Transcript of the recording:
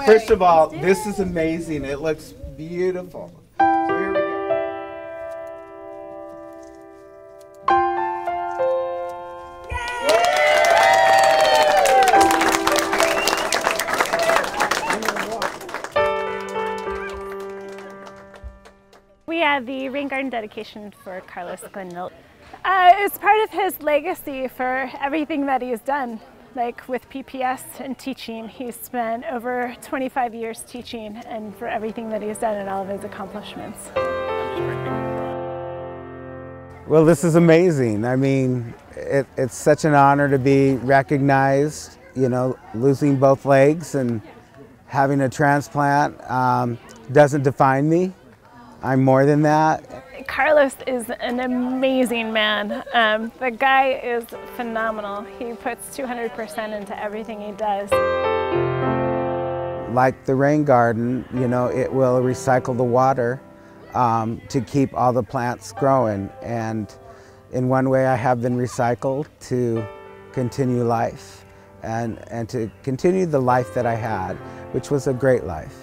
First of all, this is amazing. It looks beautiful. So here we go. We had the rain garden dedication for Carlos Galindo. It's part of his legacy for everything that he's done. Like with PPS and teaching, he's spent over 25 years teaching, and for everything that he's done and all of his accomplishments. Well, this is amazing. I mean, it's such an honor to be recognized, you know, losing both legs and having a transplant doesn't define me. I'm more than that. Carlos is an amazing man. The guy is phenomenal. He puts 200% into everything he does. Like the rain garden, you know, it will recycle the water to keep all the plants growing. And in one way I have been recycled to continue life and to continue the life that I had, which was a great life.